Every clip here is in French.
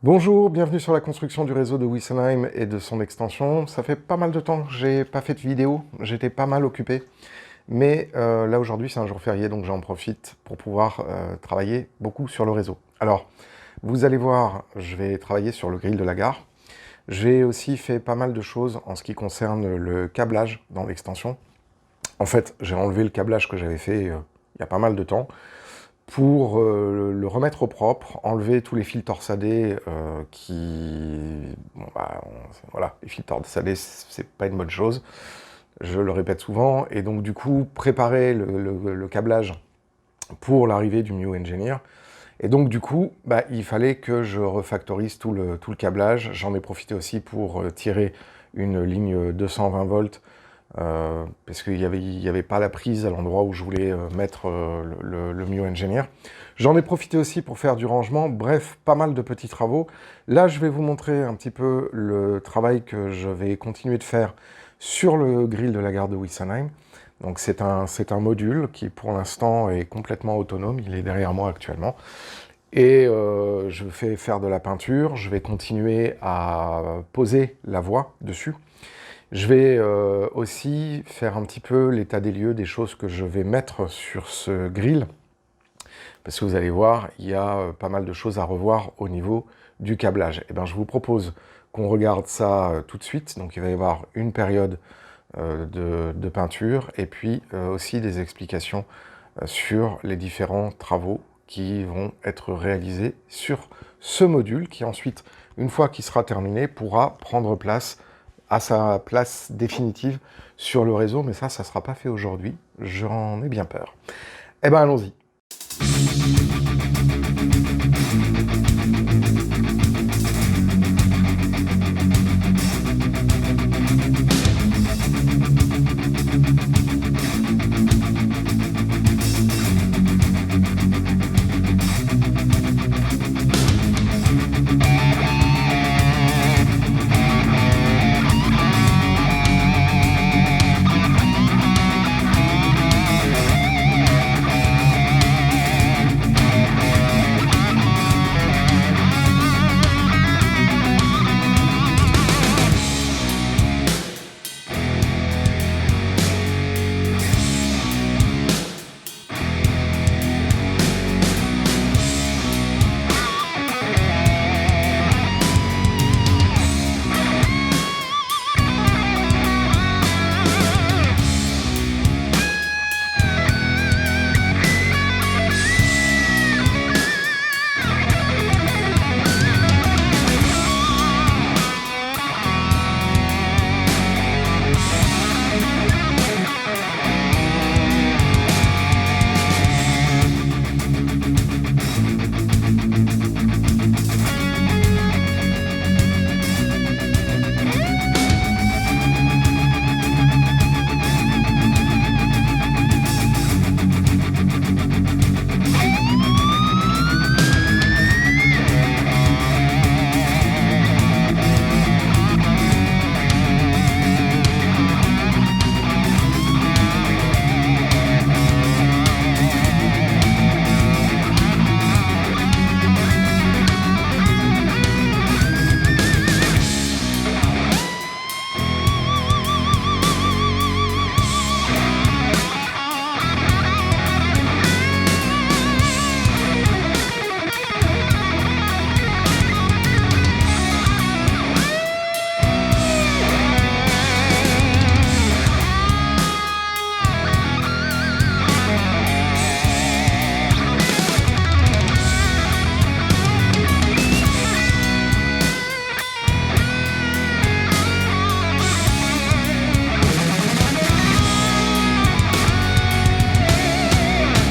Bonjour, bienvenue sur la construction du réseau de Wessenheim et de son extension. Ça fait pas mal de temps que j'ai pas fait de vidéo, j'étais pas mal occupé. Mais là aujourd'hui c'est un jour férié, donc j'en profite pour pouvoir travailler beaucoup sur le réseau. Alors, vous allez voir, je vais travailler sur le grill de la gare. J'ai aussi fait pas mal de choses en ce qui concerne le câblage dans l'extension. En fait, j'ai enlevé le câblage que j'avais fait il y a pas mal de temps pour le remettre au propre, enlever tous les fils torsadés voilà, les fils torsadés, c'est pas une bonne chose, je le répète souvent, et donc du coup, préparer le câblage pour l'arrivée du New Engineer, et donc du coup, il fallait que je refactorise tout le câblage. J'en ai profité aussi pour tirer une ligne 220 volts, parce qu'il n'y avait pas la prise à l'endroit où je voulais mettre le Mio Engineer. J'en ai profité aussi pour faire du rangement, bref, pas mal de petits travaux. Là, je vais vous montrer un petit peu le travail que je vais continuer de faire sur le grill de la gare de Wessenheim. Donc c'est un module qui pour l'instant est complètement autonome, il est derrière moi actuellement. Et je vais faire de la peinture, je vais continuer à poser la voie dessus. Je vais aussi faire un petit peu l'état des lieux des choses que je vais mettre sur ce grill. Parce que vous allez voir, il y a pas mal de choses à revoir au niveau du câblage. Et bien, je vous propose qu'on regarde ça tout de suite. Donc il va y avoir une période de peinture et puis aussi des explications sur les différents travaux qui vont être réalisés sur ce module qui ensuite, une fois qu'il sera terminé, pourra prendre place à sa place définitive sur le réseau, mais ça ne sera pas fait aujourd'hui, j'en ai bien peur. Eh bien, allons-y.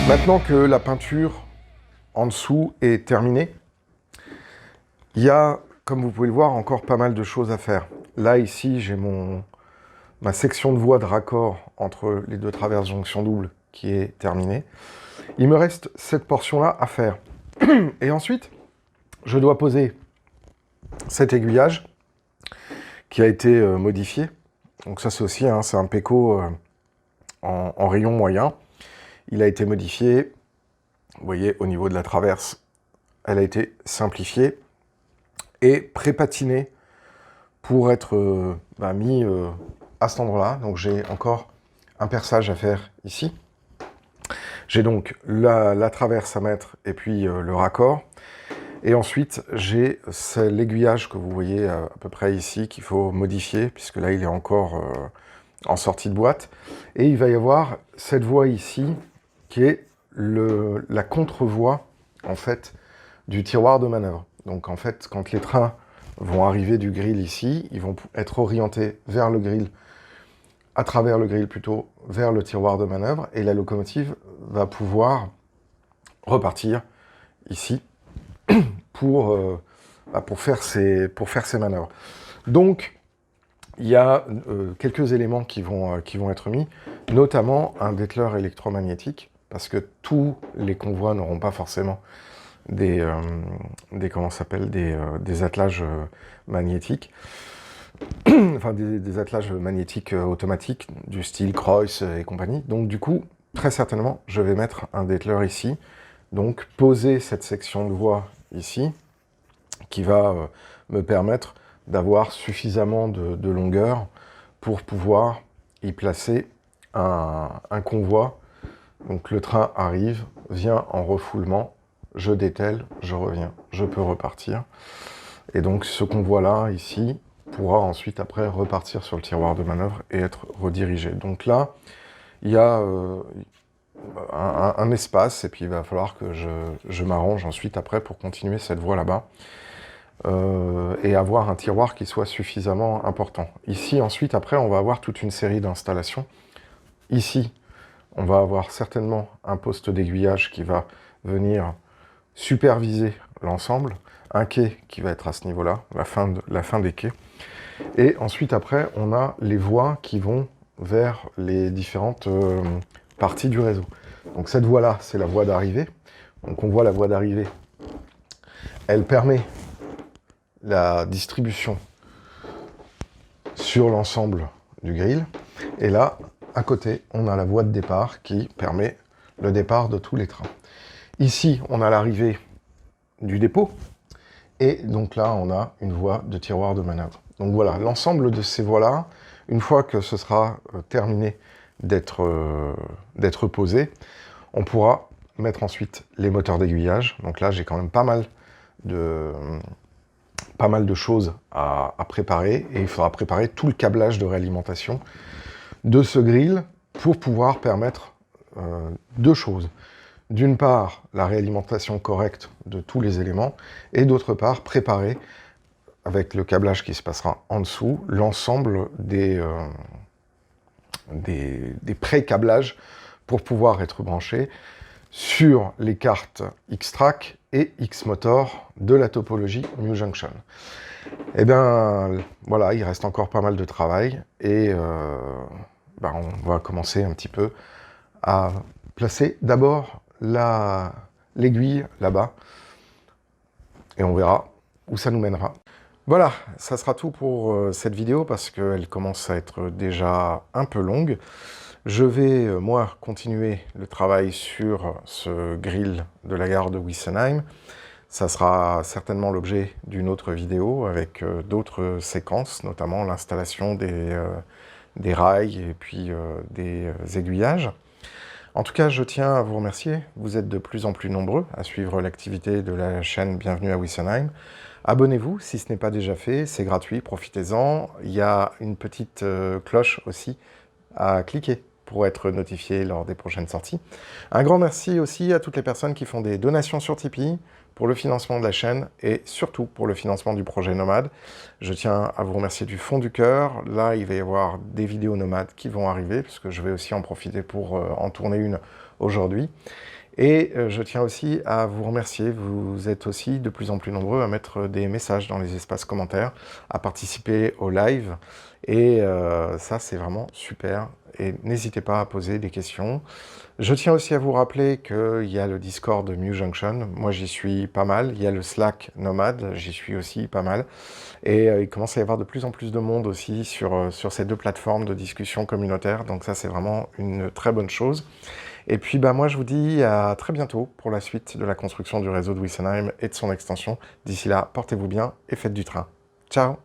Maintenant que la peinture en dessous est terminée, il y a, comme vous pouvez le voir, encore pas mal de choses à faire. Là, ici, j'ai ma section de voie de raccord entre les deux traverses jonction double qui est terminée. Il me reste cette portion-là à faire. Et ensuite, je dois poser cet aiguillage qui a été modifié. Donc ça, c'est aussi, c'est un Peco en rayon moyen. Il a été modifié, vous voyez, au niveau de la traverse, elle a été simplifiée. et pré-patiné pour être mis à cet endroit-là. Donc j'ai encore un perçage à faire ici. J'ai donc la traverse à mettre et puis le raccord. Et ensuite, j'ai l'aiguillage que vous voyez à peu près ici qu'il faut modifier, puisque là, il est encore en sortie de boîte. Et il va y avoir cette voie ici, qui est la contre-voie, en fait, du tiroir de manœuvre. Donc, en fait, quand les trains vont arriver du grill ici, ils vont être orientés vers le grill, à travers le grill plutôt, vers le tiroir de manœuvre, et la locomotive va pouvoir repartir ici pour faire ses manœuvres. Donc, il y a quelques éléments qui vont être mis, notamment un dételeur électromagnétique, parce que tous les convois n'auront pas forcément des attelages magnétiques, enfin des attelages magnétiques automatiques, du style Kreuz et compagnie. Donc du coup, très certainement, je vais mettre un dételeur ici, donc poser cette section de voie ici, qui va me permettre d'avoir suffisamment de longueur pour pouvoir y placer un convoi. Donc le train arrive, vient en refoulement, je dételle, je reviens, je peux repartir. Et donc ce convoi-là, ici, pourra ensuite après repartir sur le tiroir de manœuvre et être redirigé. Donc là, il y a un espace, et puis il va falloir que je m'arrange ensuite après pour continuer cette voie là-bas. Et avoir un tiroir qui soit suffisamment important. Ici, ensuite, après, on va avoir toute une série d'installations. Ici, on va avoir certainement un poste d'aiguillage qui va venir superviser l'ensemble, un quai qui va être à ce niveau-là, la fin des quais. Et ensuite, après, on a les voies qui vont vers les différentes parties du réseau. Donc cette voie-là, c'est la voie d'arrivée. Donc on voit la voie d'arrivée. Elle permet la distribution sur l'ensemble du grill. Et là, à côté, on a la voie de départ qui permet le départ de tous les trains. Ici, on a l'arrivée du dépôt. Et donc là, on a une voie de tiroir de manœuvre. Donc voilà, l'ensemble de ces voies-là, une fois que ce sera terminé d'être posé, on pourra mettre ensuite les moteurs d'aiguillage. Donc là, j'ai quand même pas mal de choses à préparer, et il faudra préparer tout le câblage de réalimentation de ce grill pour pouvoir permettre deux choses. D'une part, la réalimentation correcte de tous les éléments, et d'autre part, préparer, avec le câblage qui se passera en dessous, l'ensemble des pré-câblages pour pouvoir être branchés sur les cartes X-Track et X-Motor de la topologie Mu Junction. Eh bien, voilà, il reste encore pas mal de travail, et on va commencer un petit peu à placer d'abord l'aiguille là-bas, et on verra où ça nous mènera. Voilà, ça sera tout pour cette vidéo, parce qu'elle commence à être déjà un peu longue. Je vais, moi, continuer le travail sur ce grill de la gare de Wissenheim. Ça sera certainement l'objet d'une autre vidéo avec d'autres séquences, notamment l'installation des rails et puis des aiguillages. En tout cas, je tiens à vous remercier. Vous êtes de plus en plus nombreux à suivre l'activité de la chaîne Bienvenue à Wissenheim. Abonnez-vous si ce n'est pas déjà fait, c'est gratuit, profitez-en. Il y a une petite cloche aussi à cliquer pour être notifié lors des prochaines sorties. Un grand merci aussi à toutes les personnes qui font des donations sur Tipeee pour le financement de la chaîne et surtout pour le financement du projet Nomade. Je tiens à vous remercier du fond du cœur. Là, il va y avoir des vidéos nomades qui vont arriver, puisque je vais aussi en profiter pour en tourner une aujourd'hui. Et je tiens aussi à vous remercier, vous êtes aussi de plus en plus nombreux à mettre des messages dans les espaces commentaires, à participer au live, et ça c'est vraiment super, et n'hésitez pas à poser des questions. Je tiens aussi à vous rappeler qu'il y a le Discord de Mu Junction, moi j'y suis pas mal, il y a le Slack Nomade, j'y suis aussi pas mal, et il commence à y avoir de plus en plus de monde aussi sur ces deux plateformes de discussion communautaire, donc ça c'est vraiment une très bonne chose. Et puis bah, moi je vous dis à très bientôt pour la suite de la construction du réseau de Wissenheim et de son extension. D'ici là, portez-vous bien et faites du train. Ciao!